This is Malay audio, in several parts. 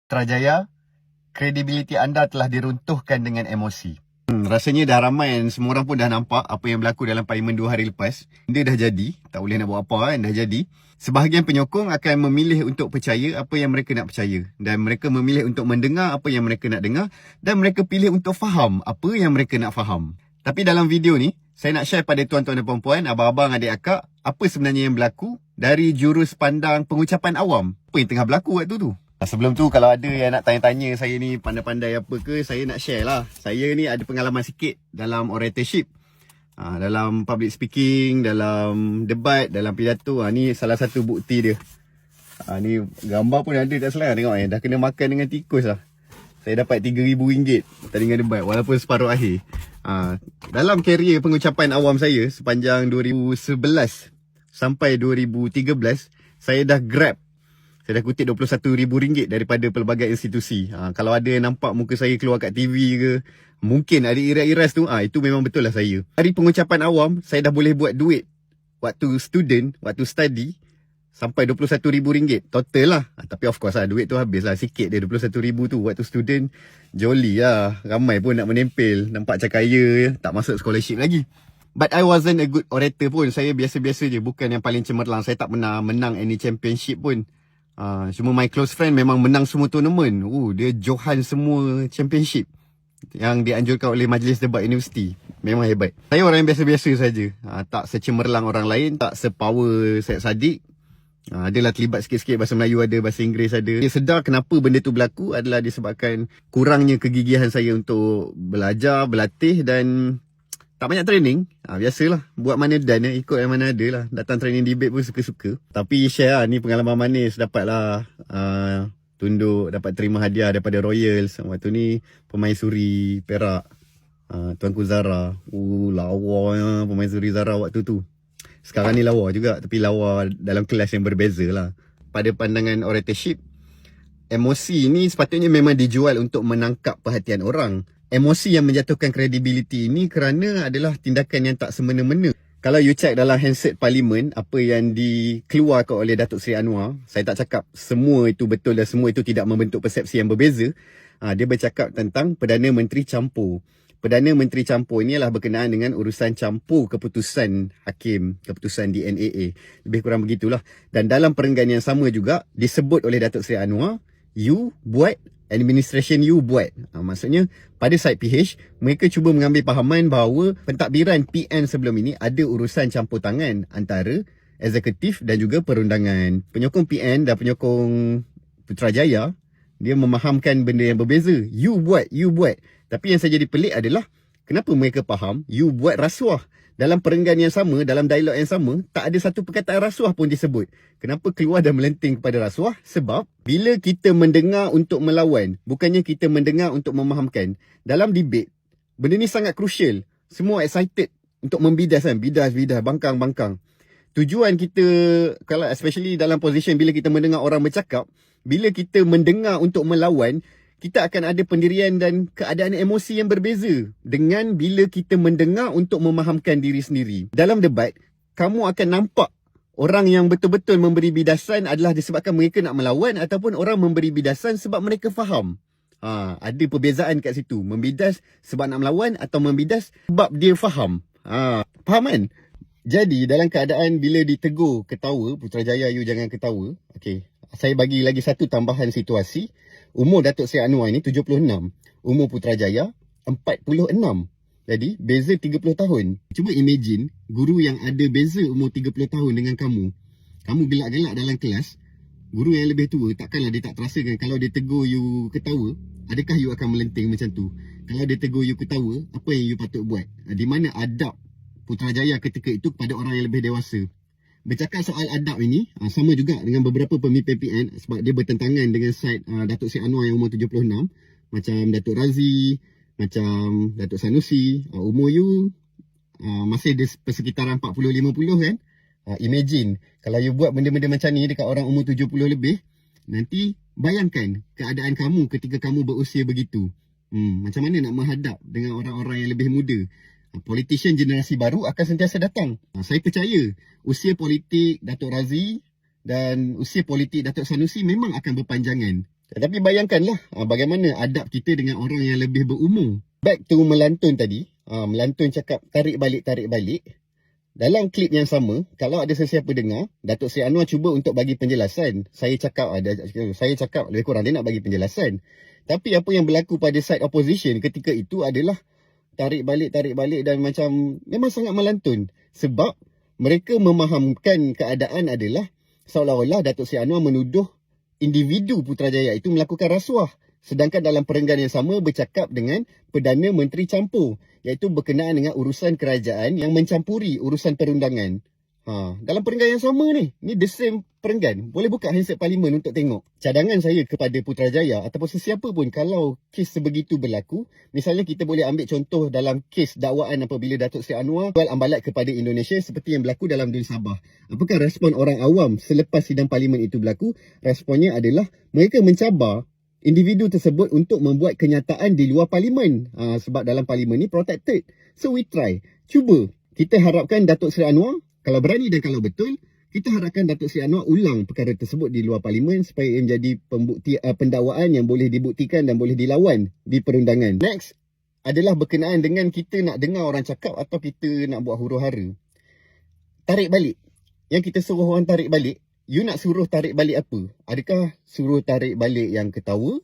Putrajaya, kredibiliti anda telah diruntuhkan dengan emosi. Rasanya dah ramai dan semua orang pun dah nampak apa yang berlaku dalam parlimen 2 hari lepas. Dia dah jadi, tak boleh nak buat apa kan, dah jadi. Sebahagian penyokong akan memilih untuk percaya apa yang mereka nak percaya. Dan mereka memilih untuk mendengar apa yang mereka nak dengar. Dan mereka pilih untuk faham apa yang mereka nak faham. Tapi dalam video ni, saya nak share pada tuan-tuan dan puan-puan, abang-abang, adik-akak, apa sebenarnya yang berlaku dari jurus pandang pengucapan awam. Apa yang tengah berlaku waktu tu. Sebelum tu, kalau ada yang nak tanya-tanya saya ni pandai-pandai apa ke, saya nak share lah. Saya ni ada pengalaman sikit dalam oratorship, dalam public speaking, dalam debat, dalam pidato. Ni salah satu bukti dia. Ni gambar pun ada tak salah. Tengok dah kena makan dengan tikus lah. Saya dapat RM3,000 tandingan debat walaupun separuh akhir. Dalam karier pengucapan awam saya sepanjang 2011 sampai 2013, saya dah grab, saya dah kutip RM21,000 daripada pelbagai institusi. Kalau ada yang nampak muka saya keluar kat TV ke, mungkin ada iras-iras tu, itu memang betul lah saya. Dari pengucapan awam, saya dah boleh buat duit waktu student, waktu study, sampai RM21,000 total lah. Tapi of course lah, duit tu habis lah sikit dia. RM21,000 tu waktu student, jolly lah. Ramai pun nak menempel, nampak macam kaya, tak masuk scholarship lagi. But I wasn't a good orator pun. Saya biasa-biasa je, bukan yang paling cemerlang. Saya tak pernah menang any championship pun. Cuma my close friend memang menang semua tournament. Dia Johan semua championship yang dianjurkan oleh Majlis Debat Universiti. Memang hebat. Saya orang yang biasa-biasa saja. Tak secemerlang orang lain, tak sepower Syed Saddiq. Adalah terlibat sikit-sikit bahasa Melayu ada, bahasa Inggeris ada. Dia sedar kenapa benda tu berlaku adalah disebabkan kurangnya kegigihan saya untuk belajar, berlatih dan tak banyak training. Biasalah, buat mana dan ikut yang mana ada lah. Datang training debate pun suka-suka. Tapi share lah, ni pengalaman manis. Dapatlah tunduk, dapat terima hadiah daripada Royals. Waktu ni Pemaisuri Perak, Tuanku Zara. Lawa Pemaisuri Zara waktu tu. Sekarang ni lawa juga, tapi lawa dalam kelas yang berbeza lah. Pada pandangan oratorship, emosi ni sepatutnya memang dijual untuk menangkap perhatian orang. Emosi yang menjatuhkan kredibiliti ini kerana adalah tindakan yang tak semena-mena. Kalau you check dalam handset parlimen, apa yang dikeluarkan oleh Datuk Seri Anwar, saya tak cakap semua itu betul dan semua itu tidak membentuk persepsi yang berbeza. Dia bercakap tentang Perdana Menteri campur. Perdana Menteri campur ini adalah berkenaan dengan urusan campur keputusan hakim, keputusan di NAA. Lebih kurang begitulah. Dan dalam perenggan yang sama juga disebut oleh Datuk Seri Anwar, you buat, administration you buat. Maksudnya pada side PH, mereka cuba mengambil fahaman bahawa pentadbiran PN sebelum ini ada urusan campur tangan antara eksekutif dan juga perundangan. Penyokong PN dan penyokong Putrajaya, dia memahamkan benda yang berbeza. You buat, you buat. Tapi yang saya jadi pelik adalah kenapa mereka faham you buat rasuah. Dalam perenggan yang sama, dalam dialog yang sama, tak ada satu perkataan rasuah pun disebut. Kenapa keluar dan melenting kepada rasuah? Sebab bila kita mendengar untuk melawan, bukannya kita mendengar untuk memahamkan. Dalam debate, benda ni sangat crucial. Semua excited untuk membidas kan, bidas, bangkang. Tujuan kita, kalau especially dalam position bila kita mendengar orang bercakap, bila kita mendengar untuk melawan, kita akan ada pendirian dan keadaan emosi yang berbeza dengan bila kita mendengar untuk memahamkan diri sendiri. Dalam debat, kamu akan nampak orang yang betul-betul memberi bidasan adalah disebabkan mereka nak melawan ataupun orang memberi bidasan sebab mereka faham. Ada perbezaan kat situ. Membidas sebab nak melawan atau membidas sebab dia faham. Faham kan? Jadi dalam keadaan bila ditegur ketawa, Putrajaya you jangan ketawa. Okay. Saya bagi lagi satu tambahan situasi. Umur Datuk Seri Anwar ni 76. Umur Putrajaya 46. Jadi beza 30 tahun. Cuba imagine guru yang ada beza umur 30 tahun dengan kamu. Kamu gelak-gelak dalam kelas. Guru yang lebih tua takkanlah dia tak terasakan kalau dia tegur you ketawa. Adakah you akan melenting macam tu? Kalau dia tegur you ketawa, apa yang you patut buat? Di mana adab Putrajaya ketika itu kepada orang yang lebih dewasa? Bercakap soal adab ini, sama juga dengan beberapa pemimpin PN sebab dia bertentangan dengan side Datuk Seri Anwar yang umur 76. Macam Datuk Razi, macam Datuk Sanusi. Umur you masih di persekitaran 40-50 kan? Imagine, kalau you buat benda-benda macam ni dekat orang umur 70 lebih, nanti bayangkan keadaan kamu ketika kamu berusia begitu. Macam mana nak menghadap dengan orang-orang yang lebih muda? Politician generasi baru akan sentiasa datang. Saya percaya usia politik Datuk Razi dan usia politik Datuk Sanusi memang akan berpanjangan. Tetapi bayangkanlah bagaimana adab kita dengan orang yang lebih berumur. Back to melantun tadi. Melantun cakap tarik balik. Dalam klip yang sama, kalau ada sesiapa dengar, Datuk Seri Anwar cuba untuk bagi penjelasan. Saya cakap lebih kurang dia nak bagi penjelasan. Tapi apa yang berlaku pada side opposition ketika itu adalah tarik balik dan macam memang sangat melantun. Sebab mereka memahamkan keadaan adalah seolah-olah Datuk Seri Anwar menuduh individu Putrajaya itu melakukan rasuah. Sedangkan dalam perenggan yang sama bercakap dengan Perdana Menteri campur, iaitu berkenaan dengan urusan kerajaan yang mencampuri urusan perundangan. Dalam perenggan yang sama ni the same perenggan. Boleh buka handset Parlimen untuk tengok. Cadangan saya kepada Putrajaya ataupun sesiapa pun kalau kes sebegitu berlaku, misalnya kita boleh ambil contoh dalam kes dakwaan apabila Datuk Seri Anwar jual ambalat kepada Indonesia seperti yang berlaku dalam Dun Sabah. Apakah respon orang awam selepas sidang Parlimen itu berlaku? Responnya adalah mereka mencabar individu tersebut untuk membuat kenyataan di luar Parlimen. Sebab dalam Parlimen ni protected. So we try. Cuba. Kita harapkan Datuk Seri Anwar, kalau berani dan kalau betul, kita harapkan Datuk Seri Anwar ulang perkara tersebut di luar Parlimen supaya ia menjadi pendakwaan yang boleh dibuktikan dan boleh dilawan di perundangan. Next adalah berkenaan dengan kita nak dengar orang cakap atau kita nak buat huru-hara. Tarik balik. Yang kita suruh orang tarik balik, you nak suruh tarik balik apa? Adakah suruh tarik balik yang ketawa?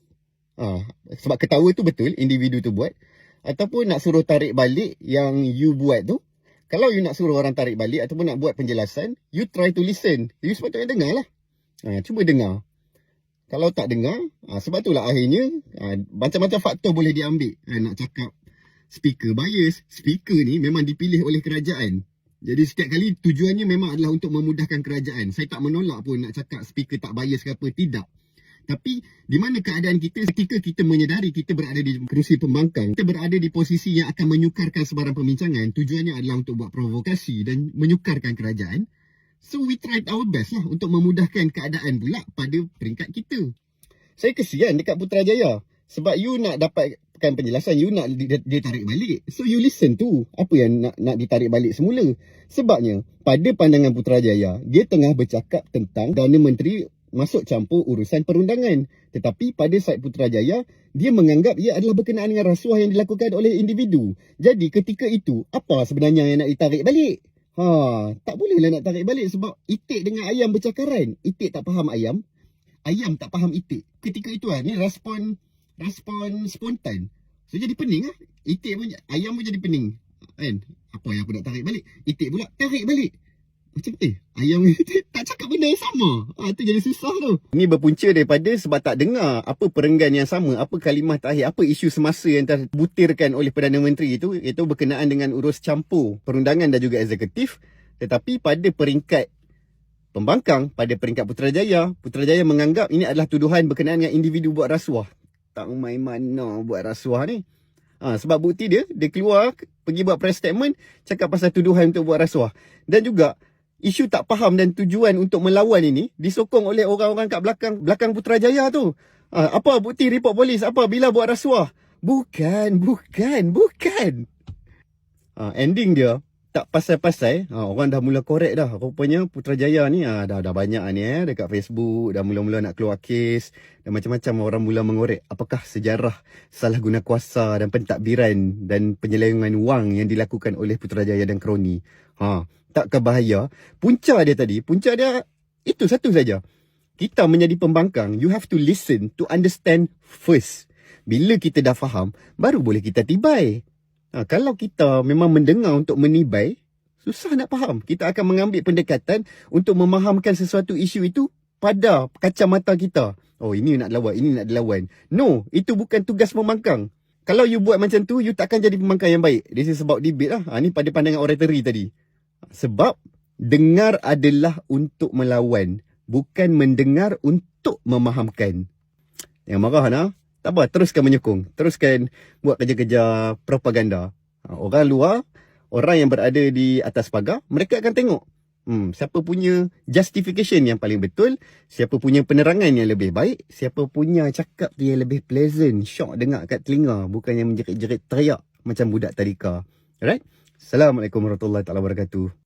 Sebab ketawa tu betul, individu tu buat. Ataupun nak suruh tarik balik yang you buat tu. Kalau you nak suruh orang tarik balik ataupun nak buat penjelasan, you try to listen. You sepatutnya dengar lah. Cuba dengar. Kalau tak dengar, sebab itulah akhirnya macam-macam faktor boleh diambil. Nak cakap speaker bias. Speaker ni memang dipilih oleh kerajaan. Jadi setiap kali tujuannya memang adalah untuk memudahkan kerajaan. Saya tak menolak pun nak cakap speaker tak bias ke apa. Tidak. Tapi di mana keadaan kita ketika kita menyedari kita berada di kerusi pembangkang, kita berada di posisi yang akan menyukarkan sebarang perbincangan, tujuannya adalah untuk buat provokasi dan menyukarkan kerajaan. So we tried our best lah untuk memudahkan keadaan pula pada peringkat kita. Saya kesian dekat Putrajaya. Sebab you nak dapatkan penjelasan, you nak dia tarik balik. So you listen tu apa yang nak ditarik balik semula. Sebabnya pada pandangan Putrajaya, dia tengah bercakap tentang Perdana Menteri masuk campur urusan perundangan. Tetapi pada side Putrajaya, dia menganggap ia adalah berkenaan dengan rasuah yang dilakukan oleh individu. Jadi ketika itu, apa sebenarnya yang nak ditarik balik? Tak bolehlah nak tarik balik sebab itik dengan ayam bercakaran. Itik tak faham ayam, ayam tak faham itik. Ketika itu ni respon spontan. So jadi pening lah. Itik pun, ayam pun jadi pening. Kan? Apa yang aku nak tarik balik? Itik pula tarik balik. Macam ayam tak cakap benda yang sama. Itu jadi susah tu. Ini berpunca daripada sebab tak dengar apa perenggan yang sama, apa kalimah terakhir, apa isu semasa yang terbutirkan oleh Perdana Menteri itu, iaitu berkenaan dengan urus campur perundangan dan juga eksekutif. Tetapi pada peringkat pembangkang, pada peringkat Putrajaya menganggap ini adalah tuduhan berkenaan dengan individu buat rasuah. Tak main mana buat rasuah ni. Sebab bukti dia keluar pergi buat press statement cakap pasal tuduhan untuk buat rasuah. Dan juga isu tak faham dan tujuan untuk melawan ini disokong oleh orang-orang kat belakang Putrajaya tu. Apa bukti report polis? Apa bila buat rasuah? Bukan. Ending dia tak pasal-pasal. Orang dah mula korek dah. Rupanya Putrajaya ni dah banyak ni dekat Facebook. Dah mula-mula nak keluar kes. Dan macam-macam orang mula mengorek. Apakah sejarah salah guna kuasa dan pentadbiran dan penyelewengan wang yang dilakukan oleh Putrajaya dan kroni. Takkah bahaya? Punca dia itu satu saja. Kita menjadi pembangkang, you have to listen to understand first. Bila kita dah faham, baru boleh kita tibai. Kalau kita memang mendengar untuk menibai, susah nak faham. Kita akan mengambil pendekatan untuk memahamkan sesuatu isu itu pada kacamata kita. Ini nak dilawan. No, itu bukan tugas pembangkang. Kalau you buat macam tu, you takkan jadi pembangkang yang baik. This is about debate lah. Ni pada pandangan oratory tadi. Sebab dengar adalah untuk melawan, bukan mendengar untuk memahamkan. Yang marah nak, tak apa, teruskan menyokong. Teruskan buat kerja-kerja propaganda. Orang luar, orang yang berada di atas pagar, mereka akan tengok siapa punya justification yang paling betul, siapa punya penerangan yang lebih baik, siapa punya cakap tu yang lebih pleasant, syok dengar kat telinga, bukan yang menjerit-jerit teriak macam budak tadika. Alright? Assalamualaikum warahmatullahi wabarakatuh.